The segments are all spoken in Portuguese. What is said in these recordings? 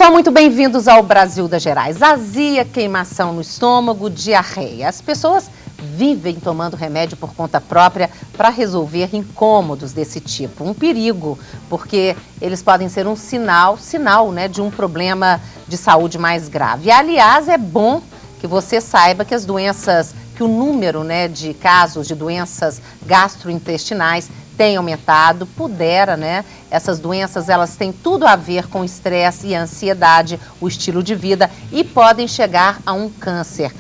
Sejam muito bem-vindos ao Brasil das Gerais. Azia, queimação no estômago, diarreia. As pessoas vivem tomando remédio por conta própria para resolver incômodos desse tipo. Um perigo, porque eles podem ser um sinal, né, de um problema de saúde mais grave. E, aliás, é bom que você saiba que as doenças, que o número, né, de casos de doenças gastrointestinais tem aumentado, pudera, né? Essas doenças, elas têm tudo a ver com estresse e ansiedade, o estilo de vida e podem chegar a um câncer.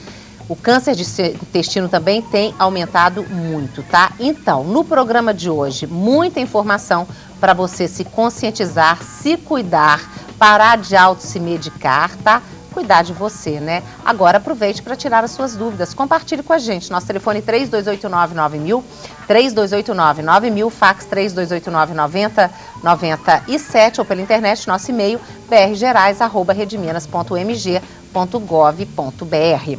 O câncer de intestino também tem aumentado muito, tá? Então, no programa de hoje, muita informação para você se conscientizar, se cuidar, parar de se medicar, tá? Cuidar de você, né? Agora aproveite para tirar as suas dúvidas. Compartilhe com a gente. Nosso telefone 3289-9000, 3289-9000, fax 3289-9097 ou pela internet, nosso e-mail brgerais@redminas.mg.gov.br.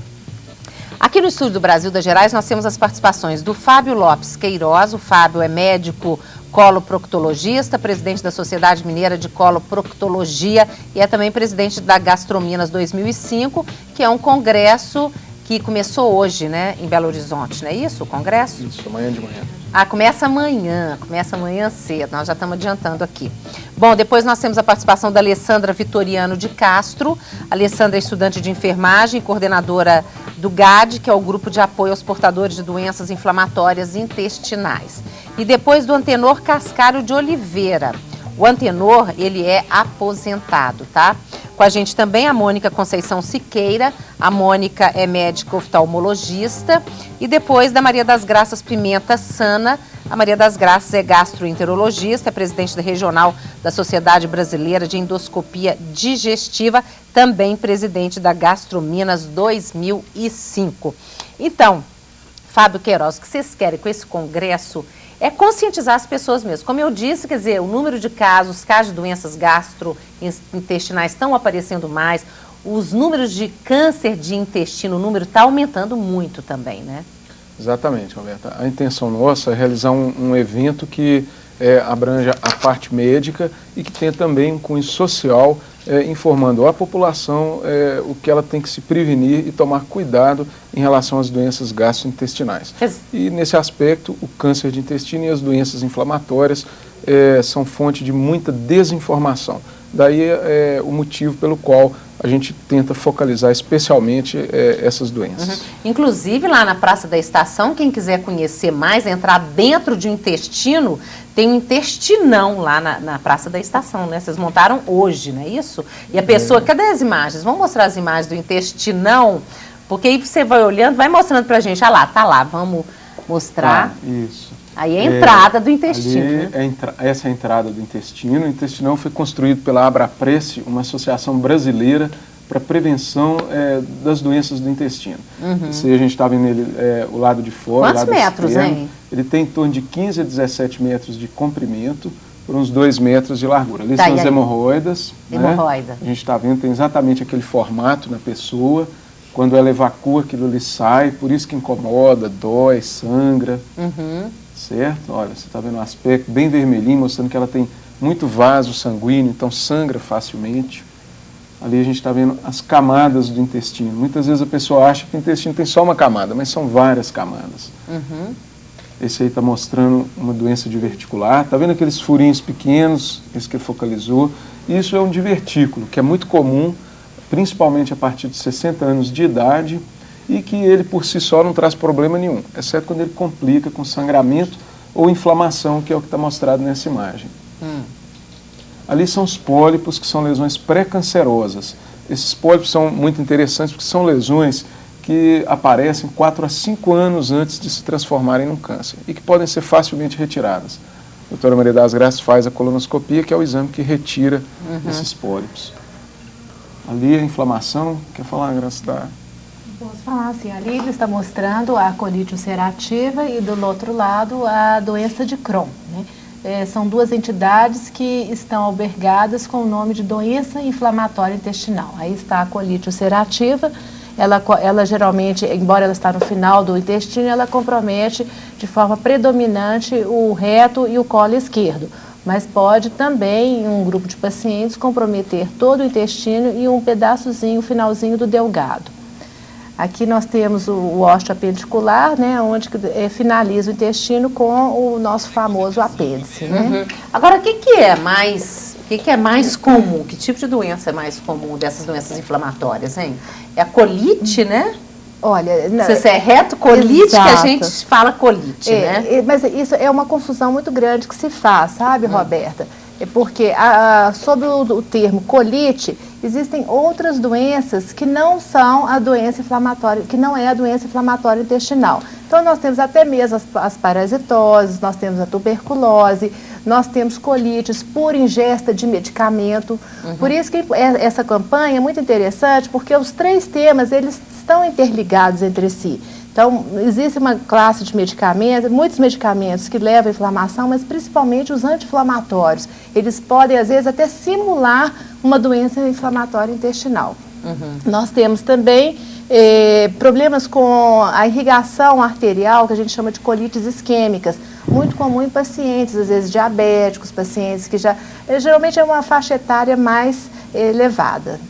Aqui no estúdio do Brasil das Gerais nós temos as participações do Fábio Lopes Queiroz. O Fábio é médico coloproctologista, presidente da Sociedade Mineira de Coloproctologia e é também presidente da Gastrominas 2005, que é um congresso que começou hoje, né, em Belo Horizonte, não é isso, o congresso? Isso, amanhã de manhã. Ah, começa amanhã cedo, nós já estamos adiantando aqui. Bom, depois nós temos a participação da Alessandra Vitoriano de Castro. A Alessandra é estudante de enfermagem, coordenadora do GAD, que é o Grupo de Apoio aos Portadores de Doenças Inflamatórias Intestinais. E depois do Antenor Cascário de Oliveira. O Antenor, ele é aposentado, tá? Com a gente também a Mônica Conceição Siqueira. A Mônica é médica oftalmologista. E depois da Maria das Graças Pimenta Sana. A Maria das Graças é gastroenterologista, é presidente da regional da Sociedade Brasileira de Endoscopia Digestiva, também presidente da Gastrominas 2005. Então, Fábio Queiroz, o que vocês querem com esse congresso é conscientizar as pessoas mesmo. Como eu disse, quer dizer, o número de casos de doenças gastrointestinais estão aparecendo mais, os números de câncer de intestino, o número está aumentando muito também, né? Exatamente, Roberta. A intenção nossa é realizar um evento que abranja a parte médica e que tenha também um cunho social, informando a população o que ela tem que se prevenir e tomar cuidado em relação às doenças gastrointestinais. E nesse aspecto, o câncer de intestino e as doenças inflamatórias são fonte de muita desinformação. Daí o motivo pelo qual a gente tenta focalizar especialmente essas doenças. Uhum. Inclusive, lá na Praça da Estação, quem quiser conhecer mais, entrar dentro de um intestino, tem um intestinão lá na Praça da Estação, né? Vocês montaram hoje, não é isso? E a pessoa, cadê as imagens? Vamos mostrar as imagens do intestinão, porque aí você vai olhando, vai mostrando pra gente. Ah lá, tá lá, vamos mostrar. Isso. Aí é a entrada do intestino. Né? Essa é a entrada do intestino. O intestinão foi construído pela Abraprece, uma associação brasileira para prevenção das doenças do intestino. Uhum. Se a gente está vendo ele, o lado de fora, quantos o lado metros, externo, hein? Ele tem em torno de 15 a 17 metros de comprimento por uns 2 metros de largura. Ali são as hemorroidas. Hemorroida. Né? A gente está vendo, tem exatamente aquele formato na pessoa. Quando ela evacua, aquilo ali sai, por isso que incomoda, dói, sangra. Uhum. Certo? Olha, você está vendo um aspecto bem vermelhinho, mostrando que ela tem muito vaso sanguíneo, então sangra facilmente. Ali a gente está vendo as camadas do intestino. Muitas vezes a pessoa acha que o intestino tem só uma camada, mas são várias camadas. Uhum. Esse aí está mostrando uma doença diverticular. Está vendo aqueles furinhos pequenos, esse que focalizou? Isso é um divertículo, que é muito comum, principalmente a partir de 60 anos de idade, e que ele por si só não traz problema nenhum, exceto quando ele complica com sangramento ou inflamação, que é o que está mostrado nessa imagem. Ali são os pólipos, que são lesões pré-cancerosas. Esses pólipos são muito interessantes porque são lesões que aparecem 4 a 5 anos antes de se transformarem num câncer e que podem ser facilmente retiradas. A doutora Maria das Graças faz a colonoscopia, que é o exame que retira esses pólipos. Ali a inflamação, quer falar, Graça? Posso falar assim, ali ele está mostrando a colite ulcerativa e do outro lado a doença de Crohn, né? São duas entidades que estão albergadas com o nome de doença inflamatória intestinal. Aí está a colite ulcerativa, ela geralmente, embora ela está no final do intestino, ela compromete de forma predominante o reto e o colo esquerdo. mas pode também, em um grupo de pacientes, comprometer todo o intestino e um pedaçozinho, o finalzinho do delgado. Aqui nós temos o osteoapendicular, né, onde finaliza o intestino com o nosso famoso apêndice, né? Agora, o que é mais comum? Que tipo de doença é mais comum dessas doenças inflamatórias, hein? É a colite, né? Olha, não sei se é retocolite, exato, que a gente fala colite, né? Mas isso é uma confusão muito grande que se faz, sabe, Roberta? É porque, sob o termo colite, existem outras doenças que não são a doença inflamatória, que não é a doença inflamatória intestinal. Então, nós temos até mesmo as parasitoses, nós temos a tuberculose, nós temos colites por ingesta de medicamento. Por isso que essa campanha é muito interessante, porque os 3 temas, eles estão interligados entre si. Então, existe uma classe de medicamentos, muitos medicamentos que levam à inflamação, mas principalmente os anti-inflamatórios. Eles podem, às vezes, até simular uma doença inflamatória intestinal. Nós temos também problemas com a irrigação arterial, que a gente chama de colites isquêmicas, muito comum em pacientes, às vezes diabéticos, pacientes que geralmente é uma faixa etária mais elevada.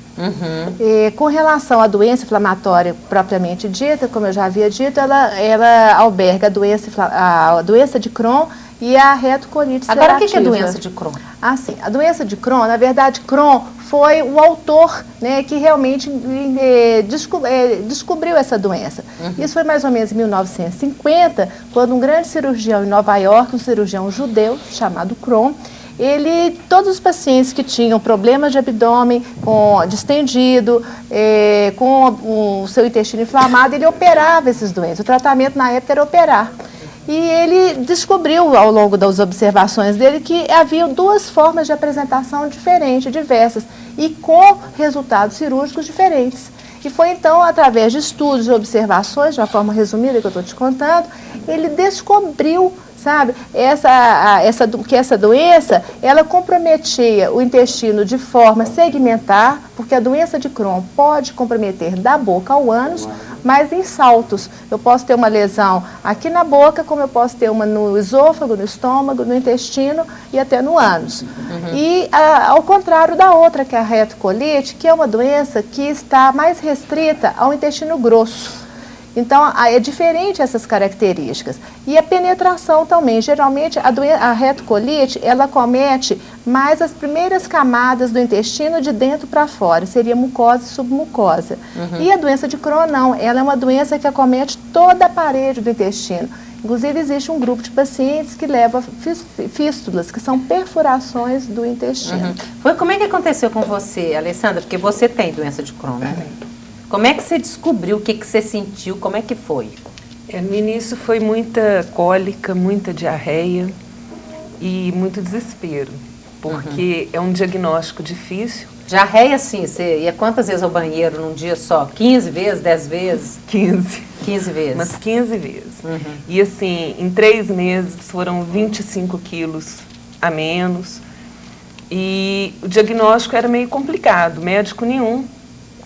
Com relação à doença inflamatória propriamente dita, como eu já havia dito, ela alberga a doença de Crohn e a retocolite ulcerativa. Agora, o que é a doença de Crohn? Sim, a doença de Crohn, na verdade, Crohn foi o autor, né, que realmente descobriu essa doença. Isso foi mais ou menos em 1950, quando um grande cirurgião em Nova York, um cirurgião judeu chamado Crohn, todos os pacientes que tinham problemas de abdômen, distendido, com o seu intestino inflamado, ele operava esses doentes. O tratamento na época era operar. E ele descobriu, ao longo das observações dele, que havia 2 formas de apresentação diferentes, diversas, e com resultados cirúrgicos diferentes. E foi então, através de estudos e observações, de uma forma resumida que eu estou te contando, ele descobriu, sabe, que essa doença, ela comprometia o intestino de forma segmentar, porque a doença de Crohn pode comprometer da boca ao ânus, mas em saltos. Eu posso ter uma lesão aqui na boca, como eu posso ter uma no esôfago, no estômago, no intestino e até no ânus. E ao contrário da outra, que é a retocolite, que é uma doença que está mais restrita ao intestino grosso. Então, é diferente essas características. E a penetração também. Geralmente, a retocolite, ela acomete mais as primeiras camadas do intestino de dentro para fora. Seria mucosa e submucosa. E a doença de Crohn, não. Ela é uma doença que acomete toda a parede do intestino. Inclusive, existe um grupo de pacientes que leva fístulas, que são perfurações do intestino. Como é que aconteceu com você, Alessandra? Porque você tem doença de Crohn, né? Como é que você descobriu, o que você sentiu, como é que foi? No início foi muita cólica, muita diarreia e muito desespero, porque é um diagnóstico difícil. Diarreia, sim, você ia quantas vezes ao banheiro num dia só? 15 vezes, 10 vezes? 15. 15 vezes. Umas 15 vezes. E assim, em 3 meses foram 25 quilos a menos. E o diagnóstico era meio complicado, médico nenhum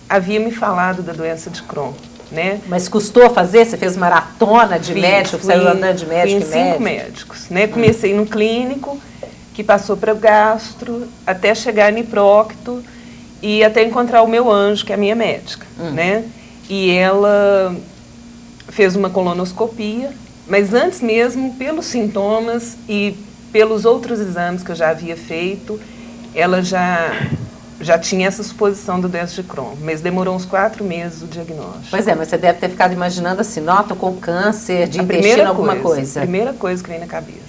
havia me falado da doença de Crohn, né? Mas custou fazer? Você fez maratona de médico, saiu andando de médico em 5 médicos, né? Comecei no clínico, que passou para o gastro, até chegar no procto e até encontrar o meu anjo, que é a minha médica, né? E ela fez uma colonoscopia, mas antes mesmo, pelos sintomas e pelos outros exames que eu já havia feito, ela já tinha essa suposição do doença de Crohn, mas demorou uns 4 meses o diagnóstico. Pois é, mas você deve ter ficado imaginando assim, tô com câncer de intestino, alguma coisa. A primeira coisa que vem na cabeça.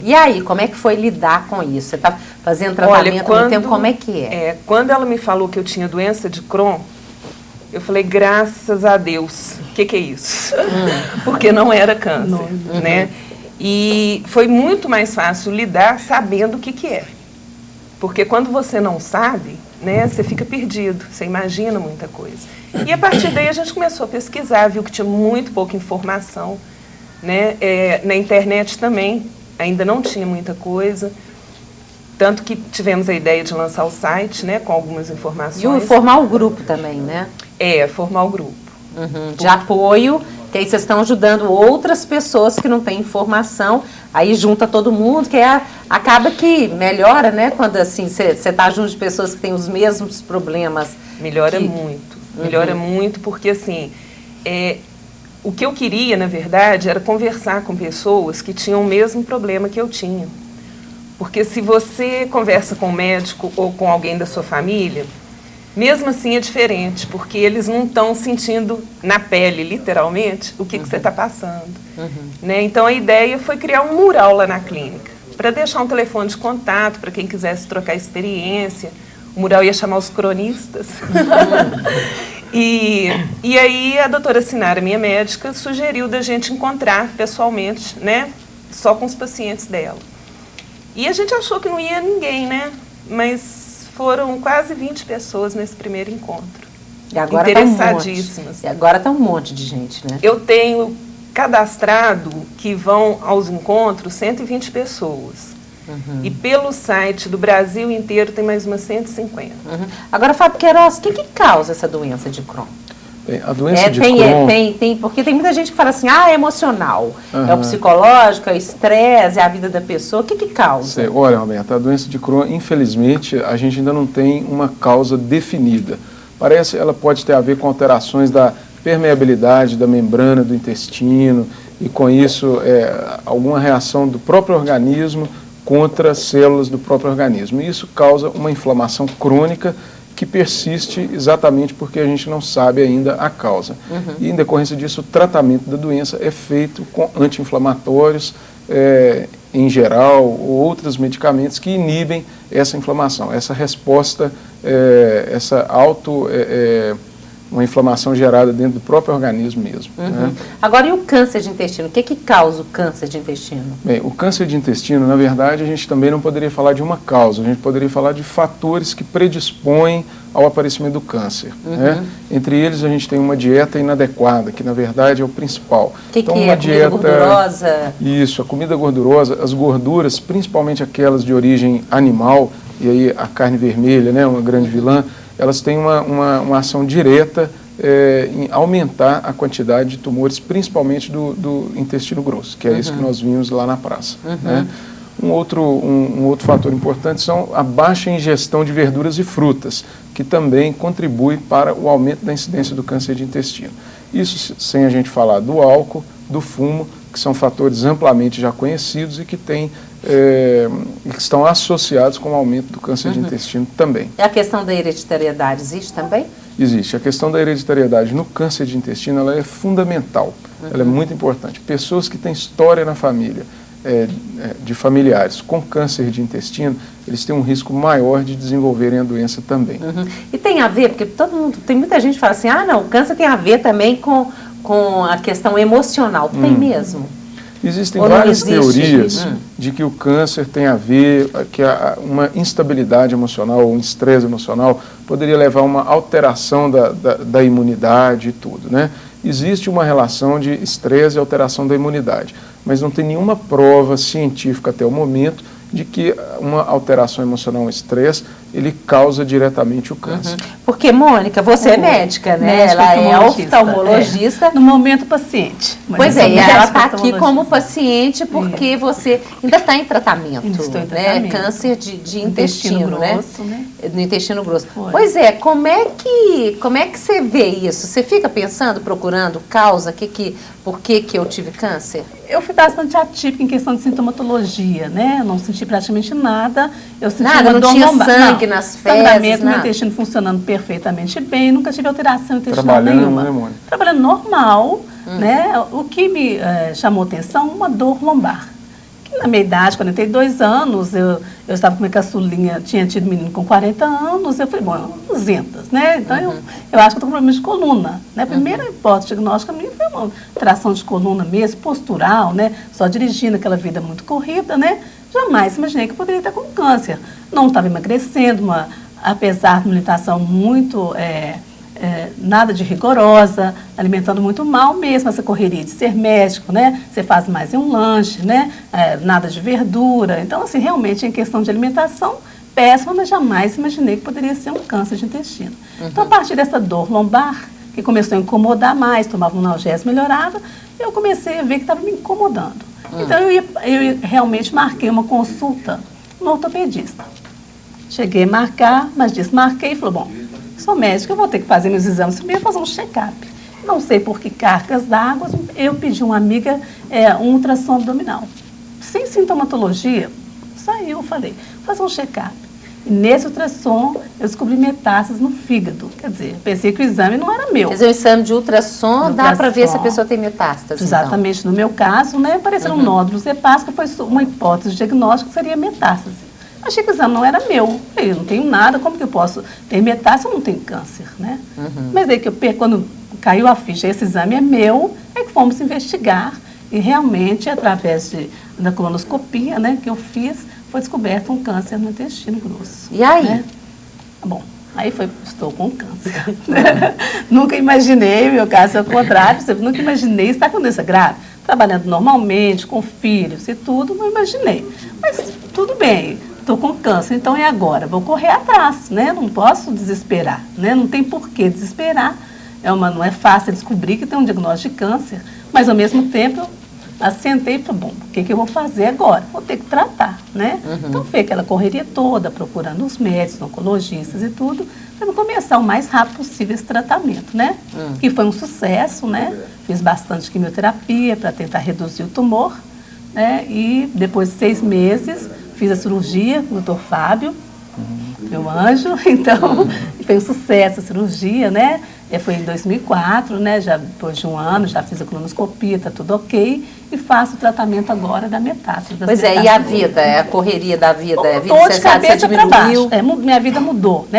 E aí, como é que foi lidar com isso? Você está fazendo tratamento há muito tempo, como é que é? Quando ela me falou que eu tinha doença de Crohn, eu falei, graças a Deus, o que é isso? Porque não era câncer, né? E foi muito mais fácil lidar sabendo o que é. Porque quando você não sabe, né, você fica perdido, você imagina muita coisa. E a partir daí a gente começou a pesquisar, viu que tinha muito pouca informação, né? Na internet também, ainda não tinha muita coisa. Tanto que tivemos a ideia de lançar o site, né, com algumas informações. E formar o grupo também, né? Formar o grupo. De apoio Que aí vocês estão ajudando outras pessoas que não têm informação, aí junta todo mundo, que acaba que melhora, né? Quando assim, você está junto de pessoas que têm os mesmos problemas. Melhora muito, melhora muito, porque assim, o que eu queria, na verdade, era conversar com pessoas que tinham o mesmo problema que eu tinha. Porque se você conversa com um médico ou com alguém da sua família, mesmo assim é diferente, porque eles não estão sentindo na pele, literalmente, o que você está passando. Né? Então a ideia foi criar um mural lá na clínica, para deixar um telefone de contato, para quem quisesse trocar experiência. O mural ia chamar os cronistas. E aí a doutora Sinara, minha médica, sugeriu da gente encontrar pessoalmente, né, só com os pacientes dela. E a gente achou que não ia ninguém, né? Mas foram quase 20 pessoas nesse primeiro encontro. E agora interessadíssimas. E agora está um monte de gente, né? Eu tenho cadastrado que vão aos encontros 120 pessoas. E pelo site do Brasil inteiro tem mais umas 150. Agora, Fábio Queiroz, o que causa essa doença de Crohn? Bem, a doença de Crohn... Porque tem muita gente que fala assim, é emocional, é o psicológico, é o estresse, é a vida da pessoa. O que causa? Olha, Roberta, a doença de Crohn, infelizmente, a gente ainda não tem uma causa definida. Ela pode ter a ver com alterações da permeabilidade da membrana do intestino e, com isso, alguma reação do próprio organismo contra células do próprio organismo. E isso causa uma inflamação crônica que persiste exatamente porque a gente não sabe ainda a causa. E, em decorrência disso, o tratamento da doença é feito com anti-inflamatórios, em geral, ou outros medicamentos que inibem essa inflamação, essa resposta, uma inflamação gerada dentro do próprio organismo mesmo. Né? Agora, e o câncer de intestino? O que causa o câncer de intestino? Bem, o câncer de intestino, na verdade, a gente também não poderia falar de uma causa, a gente poderia falar de fatores que predispõem ao aparecimento do câncer. Né? Entre eles, a gente tem uma dieta inadequada, que na verdade é o principal. Então, que é a comida gordurosa? Isso, a comida gordurosa, as gorduras, principalmente aquelas de origem animal, e aí a carne vermelha, né, uma grande vilã, elas têm uma ação direta em aumentar a quantidade de tumores, principalmente do intestino grosso, que é isso que nós vimos lá na praça. Né? Um outro fator importante são a baixa ingestão de verduras e frutas, que também contribui para o aumento da incidência do câncer de intestino. Isso sem a gente falar do álcool, do fumo, que são fatores amplamente já conhecidos e que que estão associados com o aumento do câncer de intestino também. E a questão da hereditariedade existe também? Existe. A questão da hereditariedade no câncer de intestino ela é fundamental, ela é muito importante. Pessoas que têm história na família, de familiares com câncer de intestino, eles têm um risco maior de desenvolverem a doença também. E tem a ver, porque tem muita gente que fala assim, não, o câncer tem a ver também com a questão emocional. Tem mesmo? Existem várias teorias de que o câncer tem a ver, que uma instabilidade emocional ou um estresse emocional poderia levar a uma alteração da imunidade e tudo, né? Existe uma relação de estresse e alteração da imunidade, mas não tem nenhuma prova científica até o momento de que uma alteração emocional, um estresse, ele causa diretamente o câncer. Porque, Mônica, você é médica, né? Ela é oftalmologista. No momento, paciente. Pois é, e ela está aqui como paciente porque você ainda está em tratamento. Estou em tratamento. Né? Câncer de intestino, grosso, né? No intestino grosso. Pois é, como é que você vê isso? Você fica pensando, procurando causa, por que eu tive câncer? Eu fui bastante atípica em questão de sintomatologia, né? Não senti praticamente nada. Eu senti nada, uma não tinha sangue nas fezes, sangramento, meu intestino funcionando perfeitamente bem, nunca tive alteração intestinal nenhuma. Né, trabalhando normal, né? O que me chamou atenção, uma dor lombar. Que na minha idade, 42 anos, eu estava com minha caçulinha, tinha tido menino com 40 anos, eu falei, 200, né? Então eu acho que eu estou com problema de coluna, né? A primeira hipótese diagnóstica minha foi uma tração de coluna mesmo, postural, né? Só dirigindo aquela vida muito corrida, né? Jamais imaginei que eu poderia estar com câncer. Não estava emagrecendo, apesar de uma alimentação muito, nada de rigorosa, alimentando muito mal mesmo, essa correria de ser médico, né? Você faz mais em um lanche, né? Nada de verdura. Então, assim, realmente, em questão de alimentação, péssima, mas jamais imaginei que poderia ser um câncer de intestino. Então, a partir dessa dor lombar, que começou a incomodar mais, tomava um analgésico, melhorava, e eu comecei a ver que estava me incomodando. Então eu realmente marquei uma consulta no ortopedista. Cheguei a marcar, mas desmarquei e falou, bom, sou médica, eu vou ter que fazer meus exames primeiro, fazer um check-up. Não sei por que cargas d'água, eu pedi uma amiga um ultrassom abdominal. Sem sintomatologia, saiu, eu falei, fazer um check-up. E nesse ultrassom, eu descobri metástases no fígado. Quer dizer, eu pensei que o exame não era meu. Quer dizer, o exame de ultrassom dá para ver se a pessoa tem metástase. Exatamente, então. No meu caso, né, apareceram nódulos hepáticos, foi uma hipótese diagnóstica que seria metástase. Achei que o exame não era meu. Eu não tenho nada, como que eu posso ter metástase se eu não tenho câncer, né? Mas daí que quando caiu a ficha, esse exame é meu, é que fomos investigar. E realmente, através da colonoscopia, né, que eu fiz, foi descoberto um câncer no intestino grosso. E aí? Né? Bom, aí estou com câncer. Nunca imaginei, meu caso é o contrário, nunca imaginei estar com doença grave. Trabalhando normalmente, com filhos e tudo, não imaginei. Mas tudo bem, estou com câncer, então e agora? Vou correr atrás, né? Não posso desesperar, né? Não tem por que desesperar. Não é fácil descobrir que tem um diagnóstico de câncer, mas ao mesmo tempo eu assentei e falei, bom, o que eu vou fazer agora? Vou ter que tratar, né? Então foi aquela correria toda, procurando os médicos, oncologistas e tudo, para começar o mais rápido possível esse tratamento, né? Que foi um sucesso, né? Fiz bastante quimioterapia para tentar reduzir o tumor, né? E depois de 6 meses fiz a cirurgia com o Dr. Fábio, meu anjo, então foi um sucesso a cirurgia, né? Foi em 2004, né? Já depois de 1 ano, já fiz a colonoscopia, tá tudo ok, e faço o tratamento agora da metástase. Pois é, e a vida, a correria da vida? Mudou de cabeça para baixo, minha vida mudou, né?